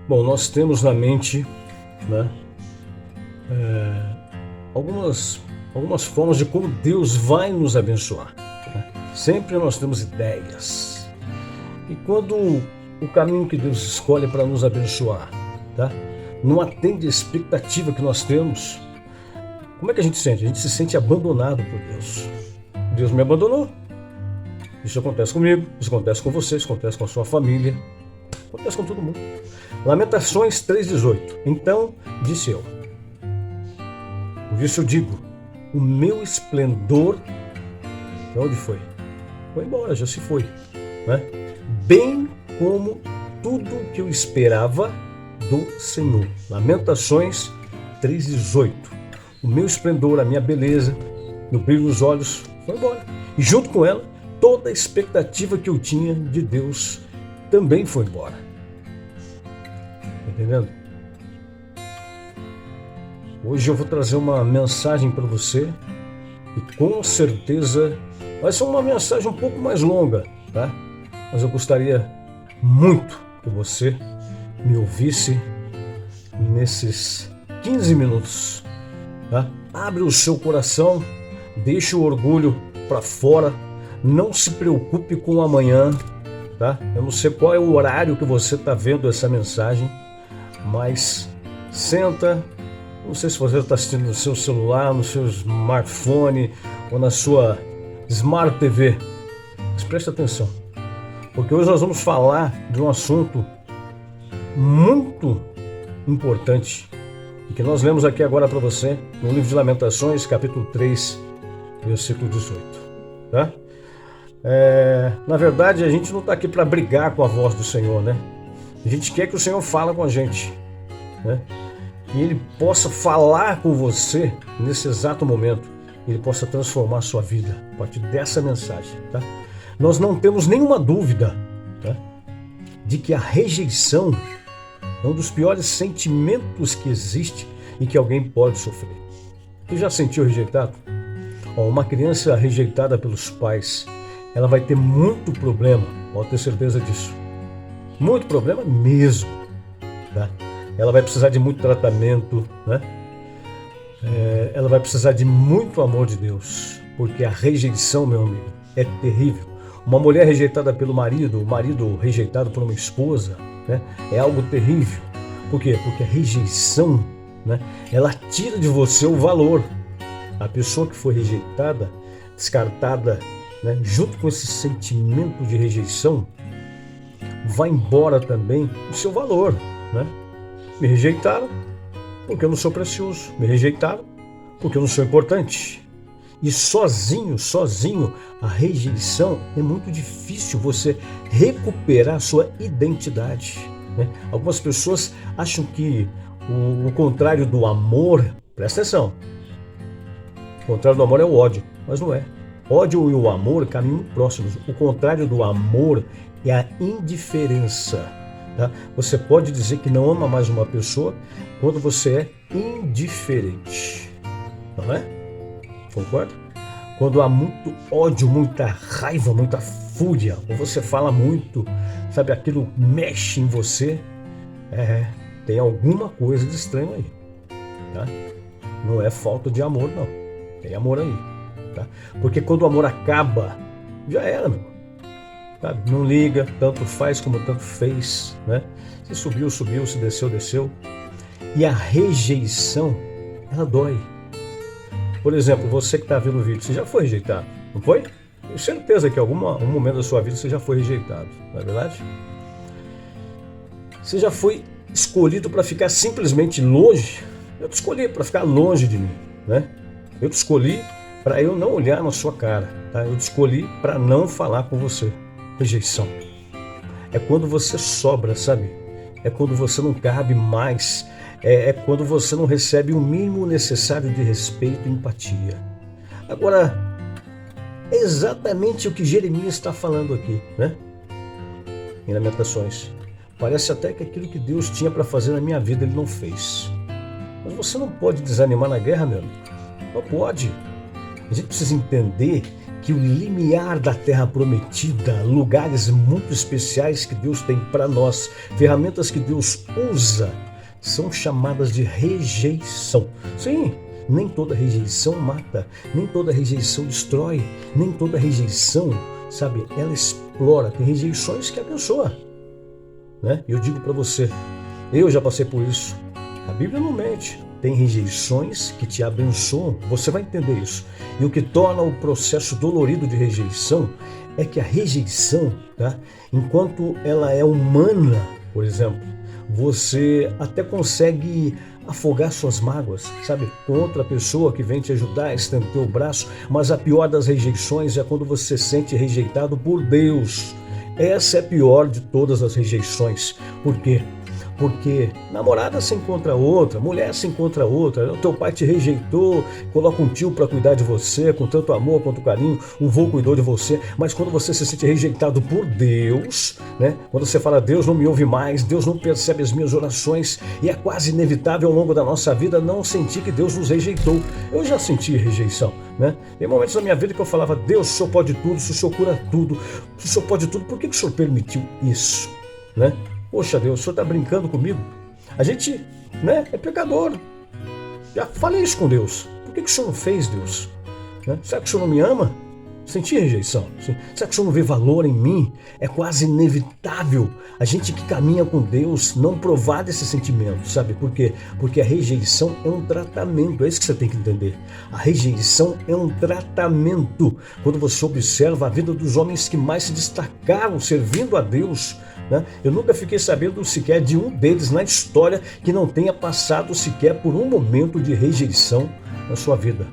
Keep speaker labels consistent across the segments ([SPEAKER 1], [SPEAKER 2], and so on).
[SPEAKER 1] Bom, nós temos na mente, né, algumas formas de como Deus vai nos abençoar, né? Sempre nós temos ideias. E quando o caminho que Deus escolhe para nos abençoar, tá, não atende a expectativa que nós temos, como é que a gente sente? A gente se sente abandonado por Deus. Deus me abandonou. Isso acontece comigo, isso acontece com você, isso acontece com a sua família, acontece com todo mundo. Lamentações 3,18. Então disse eu, por isso eu digo, o meu esplendor, para onde foi? Foi embora, já se foi, né? Bem como tudo que eu esperava do Senhor. Lamentações 3,18. O meu esplendor, a minha beleza, no brilho dos olhos, foi embora. E junto com ela, toda a expectativa que eu tinha de Deus também foi embora. Entendendo? Hoje eu vou trazer uma mensagem para você e com certeza vai ser uma mensagem um pouco mais longa, tá? Mas eu gostaria muito que você me ouvisse nesses 15 minutos, tá? Abre o seu coração, deixe o orgulho para fora, não se preocupe com o amanhã, tá? Eu não sei qual é o horário que você está vendo essa mensagem, mas senta, não sei se você está assistindo no seu celular, no seu smartphone ou na sua Smart TV, mas preste atenção, porque hoje nós vamos falar de um assunto muito importante e que nós lemos aqui agora para você no livro de Lamentações, capítulo 3, versículo 18, tá? Na verdade, a gente não está aqui para brigar com a voz do Senhor, né? A gente quer que o Senhor fale com a gente, né? Que Ele possa falar com você nesse exato momento, Ele possa transformar a sua vida a partir dessa mensagem, tá? Nós não temos nenhuma dúvida, tá, de que a rejeição é um dos piores sentimentos que existe e que alguém pode sofrer. Você já sentiu rejeitado? Uma criança rejeitada pelos pais, ela vai ter muito problema, pode ter certeza disso. Muito problema mesmo, tá? Ela vai precisar de muito tratamento, né? Ela vai precisar de muito amor de Deus, porque a rejeição, meu amigo, é terrível. Uma mulher rejeitada pelo marido, o marido rejeitado por uma esposa, né, é algo terrível. Por quê? Porque a rejeição, né, ela tira de você o valor. A pessoa que foi rejeitada, descartada, né, junto com esse sentimento de rejeição, vai embora também o seu valor, né? Me rejeitaram porque eu não sou precioso. Me rejeitaram porque eu não sou importante. E sozinho, a rejeição é muito difícil você recuperar a sua identidade, né? Algumas pessoas acham que o contrário do amor, presta atenção, o contrário do amor é o ódio, mas não é. Ódio e o amor caminham próximos. O contrário do amor é a indiferença, tá? Você pode dizer que não ama mais uma pessoa quando você é indiferente, não é? Concorda? Quando há muito ódio, muita raiva, muita fúria, ou você fala muito, sabe, aquilo mexe em você, tem alguma coisa de estranho aí, tá? Não é falta de amor, não. Tem amor aí, tá? Porque quando o amor acaba, já era, meu. Sabe? Não liga, tanto faz como tanto fez, né? Se subiu, subiu, se desceu, desceu. E a rejeição, ela dói. Por exemplo, você que está vendo o vídeo, você já foi rejeitado, não foi? Tenho certeza que em algum momento da sua vida você já foi rejeitado, não é verdade? Você já foi escolhido para ficar simplesmente longe. Eu te escolhi para ficar longe de mim, né? Eu te escolhi para eu não olhar na sua cara, tá? Eu te escolhi para não falar com você. Rejeição é quando você sobra, sabe? É quando você não cabe mais. É quando você não recebe o mínimo necessário de respeito e empatia. Agora, é exatamente o que Jeremias está falando aqui, né? Em Lamentações. Parece até que aquilo que Deus tinha para fazer na minha vida, Ele não fez. Mas você não pode desanimar na guerra, meu amigo. Não pode. A gente precisa entender que o limiar da terra prometida, lugares muito especiais que Deus tem para nós, ferramentas que Deus usa, são chamadas de rejeição. Sim, nem toda rejeição mata, nem toda rejeição destrói, nem toda rejeição, sabe, ela explora. Tem rejeições que abençoa, né? Eu digo para você, eu já passei por isso. A Bíblia não mente. Tem rejeições que te abençoam. Você vai entender isso. E o que torna o processo dolorido de rejeição é que a rejeição, tá? Enquanto ela é humana, por exemplo, você até consegue afogar suas mágoas, sabe? Com outra pessoa que vem te ajudar, estender o braço. Mas a pior das rejeições é quando você se sente rejeitado por Deus. Essa é a pior de todas as rejeições. Por quê? Porque namorada se encontra outra, mulher se encontra outra, o teu pai te rejeitou, coloca um tio para cuidar de você, com tanto amor quanto carinho, um vô cuidou de você, mas quando você se sente rejeitado por Deus, né? Quando você fala, Deus não me ouve mais, Deus não percebe as minhas orações, e é quase inevitável ao longo da nossa vida não sentir que Deus nos rejeitou. Eu já senti rejeição, né? Tem momentos na minha vida que eu falava, Deus, o Senhor pode tudo, o Senhor cura tudo, o Senhor pode tudo, por que o Senhor permitiu isso, né? Poxa Deus, o Senhor está brincando comigo? A gente, né, é pecador. Já falei isso com Deus. Por que o Senhor não fez, Deus? Né? Será que o Senhor não me ama? Senti rejeição. Será que o Senhor não vê valor em mim? É quase inevitável a gente que caminha com Deus não provar desse sentimento, sabe? Por quê? Porque a rejeição é um tratamento, é isso que você tem que entender. A rejeição é um tratamento. Quando você observa a vida dos homens que mais se destacaram servindo a Deus, né? Eu nunca fiquei sabendo sequer de um deles na história que não tenha passado sequer por um momento de rejeição na sua vida.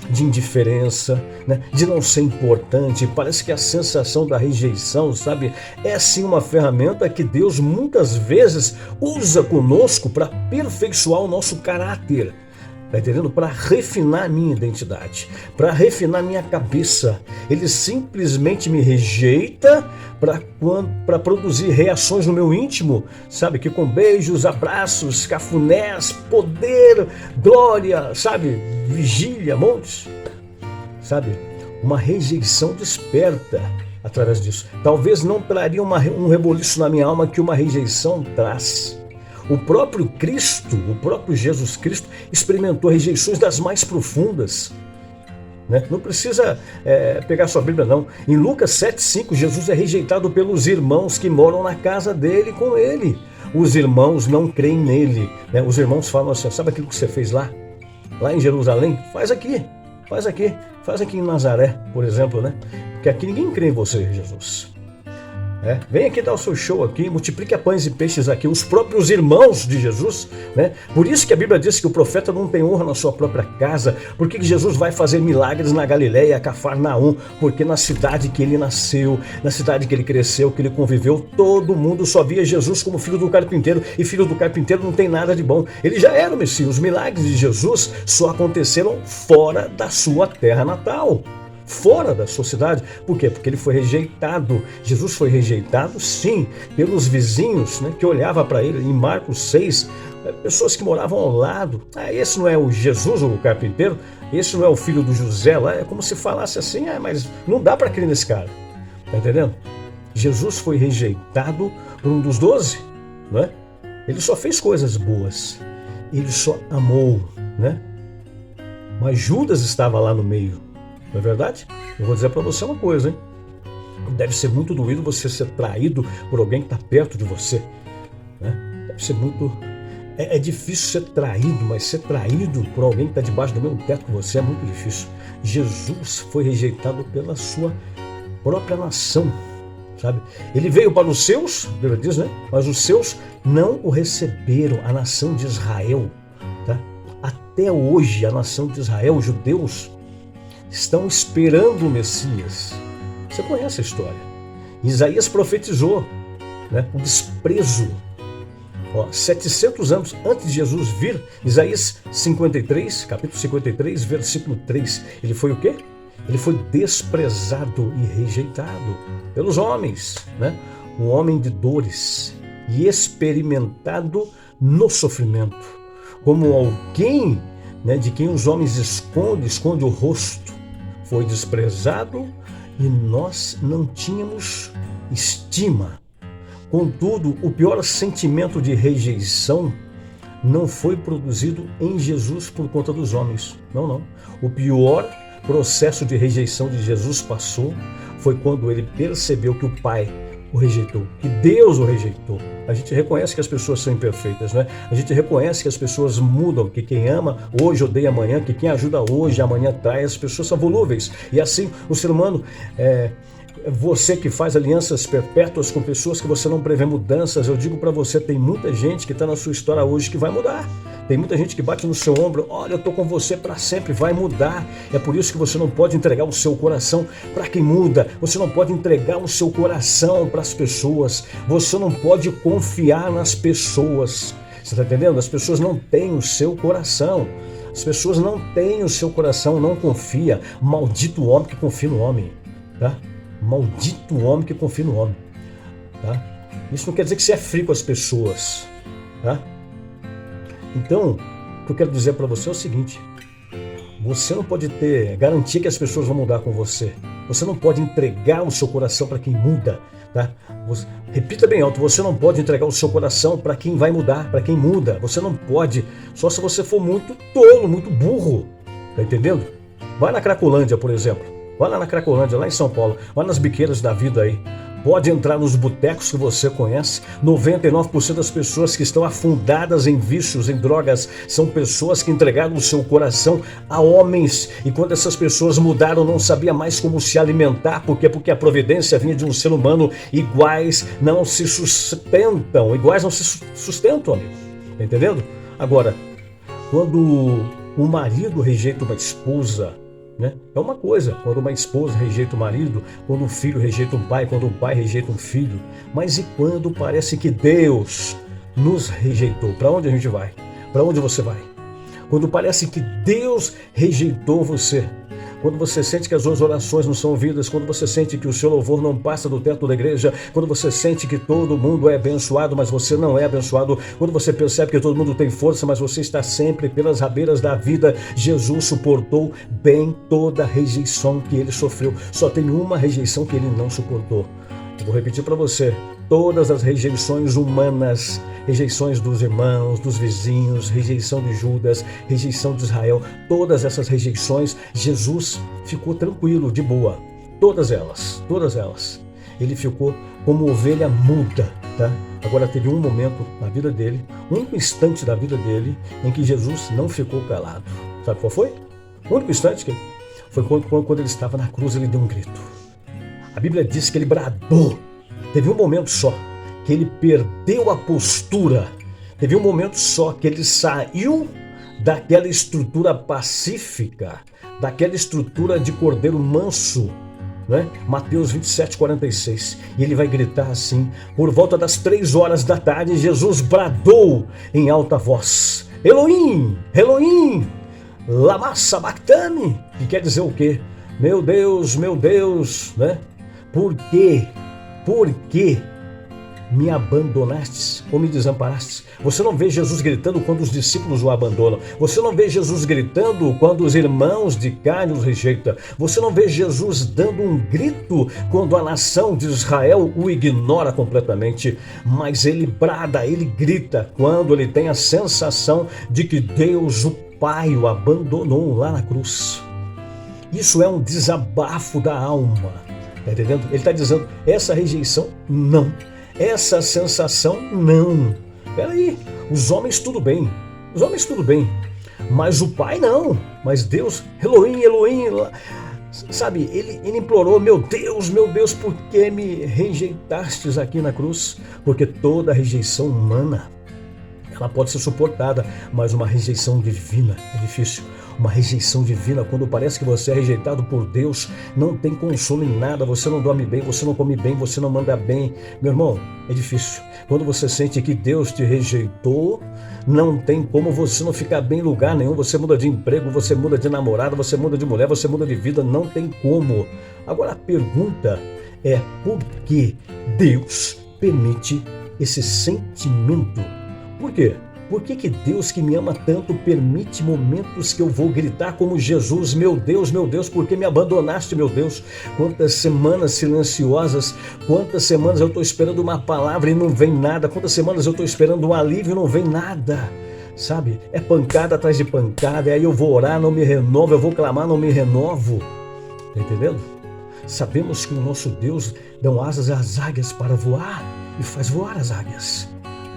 [SPEAKER 1] De indiferença, né? De não ser importante. Parece que a sensação da rejeição, sabe, é sim uma ferramenta que Deus muitas vezes usa conosco para aperfeiçoar o nosso caráter. Está entendendo? Para refinar a minha identidade, para refinar a minha cabeça. Ele simplesmente me rejeita para produzir reações no meu íntimo, sabe? Que com beijos, abraços, cafunés, poder, glória, sabe? Vigília, montes, sabe? Uma rejeição desperta através disso. Talvez não traria um reboliço na minha alma que uma rejeição traz. O próprio Cristo, o próprio Jesus Cristo experimentou rejeições das mais profundas, né? Não precisa pegar sua Bíblia não. Em Lucas 7,5, Jesus é rejeitado pelos irmãos que moram na casa dele com ele. Os irmãos não creem nele, né? Os irmãos falam assim, sabe aquilo que você fez lá em Jerusalém? Faz aqui em Nazaré, por exemplo, né? Porque aqui ninguém crê em você, Jesus. Vem aqui dar o seu show aqui, multiplique pães e peixes aqui, os próprios irmãos de Jesus, né? Por isso que a Bíblia diz que o profeta não tem honra na sua própria casa. Por que Jesus vai fazer milagres na Galileia, Cafarnaum? Porque na cidade que ele nasceu, na cidade que ele cresceu, que ele conviveu, todo mundo só via Jesus como filho do carpinteiro, e filho do carpinteiro não tem nada de bom. Ele já era o Messias. Os milagres de Jesus só aconteceram fora da sua terra natal, fora da sua cidade. Por quê? Porque ele foi rejeitado. Jesus foi rejeitado, sim, pelos vizinhos, né, que olhavam para ele. Em Marcos 6, pessoas que moravam ao lado. Esse não é o Jesus, o carpinteiro? Esse não é o filho do José lá? É como se falasse assim, mas não dá para crer nesse cara. Tá entendendo? Jesus foi rejeitado por um dos 12, né? Ele só fez coisas boas. Ele só amou, né? Mas Judas estava lá no meio. Não é verdade? Eu vou dizer para você uma coisa, hein? Deve ser muito doído você ser traído por alguém que está perto de você, né? Deve ser muito... É difícil ser traído, mas ser traído por alguém que está debaixo do mesmo teto que você é muito difícil. Jesus foi rejeitado pela sua própria nação, sabe? Ele veio para os seus, a Bíblia diz, né? Mas os seus não o receberam, a nação de Israel, tá? Até hoje, a nação de Israel, os judeus, estão esperando o Messias. Você conhece a história. Isaías profetizou, né, o desprezo. 700 anos antes de Jesus vir, Isaías 53, capítulo 53, versículo 3. Ele foi o quê? Ele foi desprezado e rejeitado pelos homens, né? Um homem de dores e experimentado no sofrimento, como alguém, né, de quem os homens esconde o rosto. foi desprezado e nós não tínhamos estima. Contudo, o pior sentimento de rejeição não foi produzido em Jesus por conta dos homens. Não, não. O pior processo de rejeição de Jesus passou foi quando ele percebeu que o Pai o rejeitou, que Deus o rejeitou. A gente reconhece que as pessoas são imperfeitas, né? A gente reconhece que as pessoas mudam, que quem ama hoje odeia amanhã, que quem ajuda hoje amanhã trai. As pessoas são volúveis. E assim o ser humano você que faz alianças perpétuas com pessoas que você não prevê mudanças, eu digo para você, tem muita gente que está na sua história hoje que vai mudar. Tem muita gente que bate no seu ombro, olha, eu estou com você para sempre, vai mudar. É por isso que você não pode entregar o seu coração para quem muda. Você não pode entregar o seu coração para as pessoas. Você não pode confiar nas pessoas. Você está entendendo? As pessoas não têm o seu coração. As pessoas não têm o seu coração, não confia. Maldito o homem que confia no homem, tá? Maldito o homem que confia no homem, tá? Isso não quer dizer que você é frio com as pessoas, tá? Então, o que eu quero dizer para você é o seguinte: você não pode ter garantia que as pessoas vão mudar com você. Você não pode entregar o seu coração para quem muda, tá? Repita bem alto: você não pode entregar o seu coração para quem vai mudar, para quem muda. Você não pode, só se você for muito tolo, muito burro, tá entendendo? Vai na Cracolândia, por exemplo. Vai lá na Cracolândia, lá em São Paulo. Vai nas biqueiras da vida aí. Pode entrar nos botecos que você conhece. 99% das pessoas que estão afundadas em vícios, em drogas, são pessoas que entregaram o seu coração a homens. E quando essas pessoas mudaram, não sabia mais como se alimentar. Por quê? Porque a providência vinha de um ser humano. Iguais não se sustentam. Iguais não se sustentam, amigo. Tá entendendo? Agora, quando o marido rejeita uma esposa, né? É uma coisa, quando uma esposa rejeita o marido, quando um filho rejeita um pai, quando um pai rejeita um filho. Mas e quando parece que Deus nos rejeitou? Para onde a gente vai? Para onde você vai? Quando parece que Deus rejeitou você, quando você sente que as suas orações não são ouvidas, quando você sente que o seu louvor não passa do teto da igreja, quando você sente que todo mundo é abençoado, mas você não é abençoado, quando você percebe que todo mundo tem força, mas você está sempre pelas rabeiras da vida, Jesus suportou bem toda a rejeição que ele sofreu. Só tem uma rejeição que ele não suportou. Eu vou repetir para você: todas as rejeições humanas, rejeições dos irmãos, dos vizinhos, rejeição de Judas, rejeição de Israel, todas essas rejeições, Jesus ficou tranquilo, de boa. Todas elas. Ele ficou como ovelha muda, tá? Agora teve um momento na vida dele, um único instante da vida dele, em que Jesus não ficou calado. Sabe qual foi? O único instante que foi quando ele estava na cruz, ele deu um grito. A Bíblia diz que ele bradou. Teve um momento só que ele perdeu a postura. Teve um momento só que ele saiu daquela estrutura pacífica, daquela estrutura de cordeiro manso, né? Mateus 27:46. E ele vai gritar assim: por volta das 3 horas da tarde, Jesus bradou em alta voz: Elohim, Elohim, lama sabachthani. Que quer dizer o quê? Meu Deus, né? Por quê? Por que me abandonastes ou me desamparastes? Você não vê Jesus gritando quando os discípulos o abandonam. Você não vê Jesus gritando quando os irmãos de carne os rejeitam. Você não vê Jesus dando um grito quando a nação de Israel o ignora completamente. Mas ele brada, ele grita quando ele tem a sensação de que Deus, o Pai, o abandonou lá na cruz. Isso é um desabafo da alma. Tá entendendo? Ele está dizendo: essa rejeição, não. Essa sensação, não. Peraí, os homens tudo bem. Mas o Pai não. Mas Deus, Elohim, Elohim. Sabe, ele implorou: meu Deus, por que me rejeitastes aqui na cruz? Porque toda rejeição humana, ela pode ser suportada, mas uma rejeição divina é difícil. Uma rejeição divina, quando parece que você é rejeitado por Deus, não tem consolo em nada, você não dorme bem, você não come bem, você não manda bem. Meu irmão, é difícil. Quando você sente que Deus te rejeitou, não tem como você não ficar bem em lugar nenhum. Você muda de emprego, você muda de namorada, você muda de mulher, você muda de vida, não tem como. Agora a pergunta é: por que Deus permite esse sentimento? Por quê? Por que Deus que me ama tanto permite momentos que eu vou gritar como Jesus, meu Deus, por que me abandonaste, meu Deus? Quantas semanas silenciosas, quantas semanas eu estou esperando uma palavra e não vem nada, quantas semanas eu estou esperando um alívio e não vem nada. Sabe, é pancada atrás de pancada, e aí eu vou orar, não me renovo, eu vou clamar, não me renovo. Tá entendendo? Sabemos que o nosso Deus dá asas às águias para voar e faz voar as águias,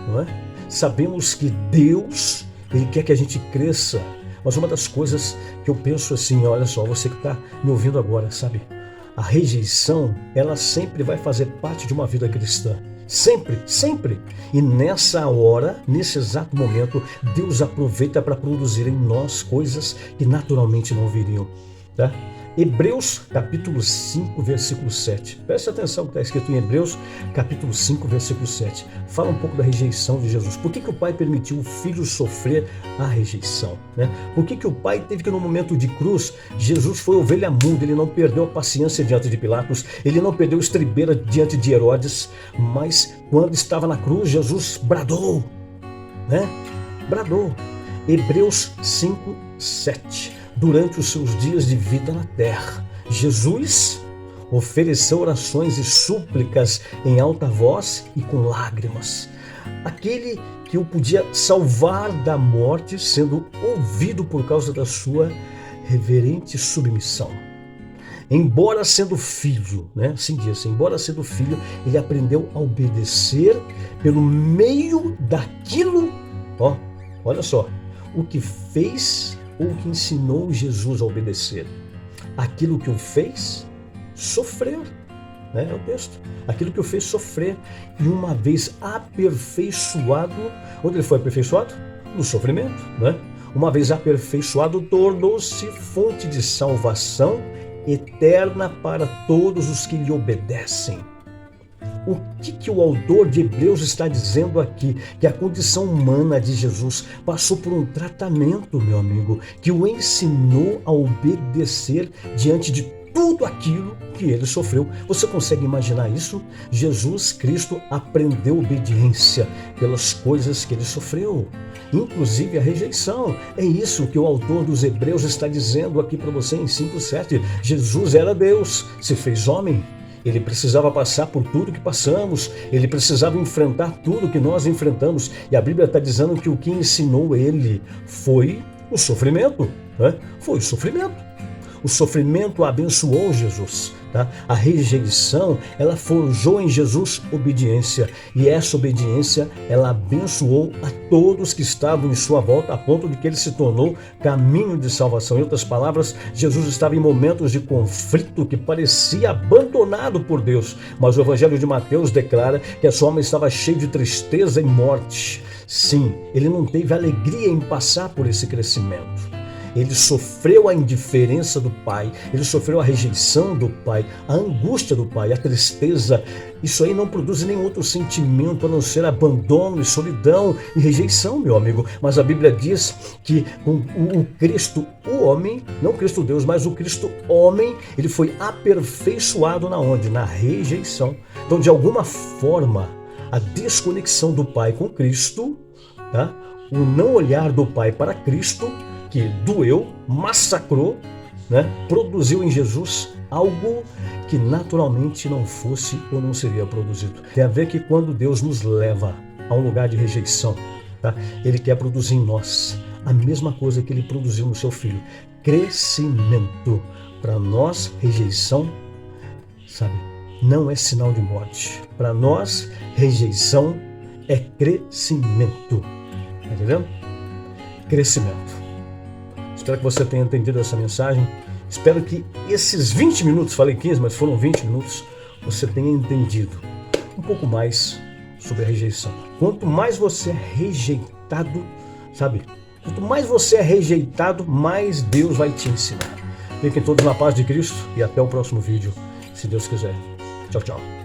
[SPEAKER 1] não é? Sabemos que Deus, Ele quer que a gente cresça, mas uma das coisas que eu penso assim, olha só, você que está me ouvindo agora, sabe? A rejeição, ela sempre vai fazer parte de uma vida cristã. Sempre, sempre. E nessa hora, nesse exato momento, Deus aproveita para produzir em nós coisas que naturalmente não viriam, tá? Hebreus capítulo 5, versículo 7. Preste atenção que está escrito em Hebreus capítulo 5, versículo 7. Fala um pouco da rejeição de Jesus. Por que o pai permitiu o filho sofrer a rejeição, né? Por que o pai teve que, no momento de cruz, Jesus foi ovelha muda, ele não perdeu a paciência diante de Pilatos, ele não perdeu estribeira diante de Herodes, mas quando estava na cruz, Jesus bradou, né? Bradou. Hebreus 5, 7. Durante os seus dias de vida na terra, Jesus ofereceu orações e súplicas em alta voz e com lágrimas. Aquele que o podia salvar da morte, sendo ouvido por causa da sua reverente submissão. Embora sendo filho, né? Assim diz, embora sendo filho, ele aprendeu a obedecer pelo meio daquilo, olha só, o que fez ou que ensinou Jesus a obedecer. Aquilo que o fez sofrer, né? É o texto. Aquilo que o fez sofrer. E uma vez aperfeiçoado, onde ele foi aperfeiçoado? No sofrimento, né? Uma vez aperfeiçoado, tornou-se fonte de salvação eterna para todos os que lhe obedecem. O que o autor de Hebreus está dizendo aqui? Que a condição humana de Jesus passou por um tratamento, meu amigo, que o ensinou a obedecer diante de tudo aquilo que ele sofreu. Você consegue imaginar isso? Jesus Cristo aprendeu obediência pelas coisas que ele sofreu, inclusive a rejeição. É isso que o autor dos Hebreus está dizendo aqui para você em 5:7. Jesus era Deus, se fez homem. Ele precisava passar por tudo que passamos, ele precisava enfrentar tudo que nós enfrentamos. E a Bíblia está dizendo que o que ensinou ele foi o sofrimento, né? Foi o sofrimento. O sofrimento abençoou Jesus, tá? A rejeição, ela forjou em Jesus obediência. E essa obediência, ela abençoou a todos que estavam em sua volta, a ponto de que ele se tornou caminho de salvação. Em outras palavras, Jesus estava em momentos de conflito que parecia abandonado por Deus. Mas o Evangelho de Mateus declara que essa alma estava cheia de tristeza e morte. Sim, ele não teve alegria em passar por esse crescimento. Ele sofreu a indiferença do pai, ele sofreu a rejeição do pai, a angústia do pai, a tristeza. Isso aí não produz nenhum outro sentimento a não ser abandono e solidão e rejeição, meu amigo. Mas a Bíblia diz que o Cristo, o homem, não o Cristo Deus, mas o Cristo homem, ele foi aperfeiçoado na onde? Na rejeição. Então, de alguma forma, a desconexão do pai com Cristo, tá? O não olhar do pai para Cristo, que doeu, massacrou, né? Produziu em Jesus algo que naturalmente não fosse ou não seria produzido. Tem a ver que quando Deus nos leva a um lugar de rejeição, tá? Ele quer produzir em nós a mesma coisa que ele produziu no seu filho. Crescimento. Para nós, rejeição, sabe, não é sinal de morte. Para nós, rejeição é crescimento. Tá entendendo? Crescimento. Espero que você tenha entendido essa mensagem. Espero que esses 20 minutos, falei 15, mas foram 20 minutos, você tenha entendido um pouco mais sobre a rejeição. Quanto mais você é rejeitado, sabe? Quanto mais você é rejeitado, mais Deus vai te ensinar. Fiquem todos na paz de Cristo e até o próximo vídeo, se Deus quiser. Tchau, tchau.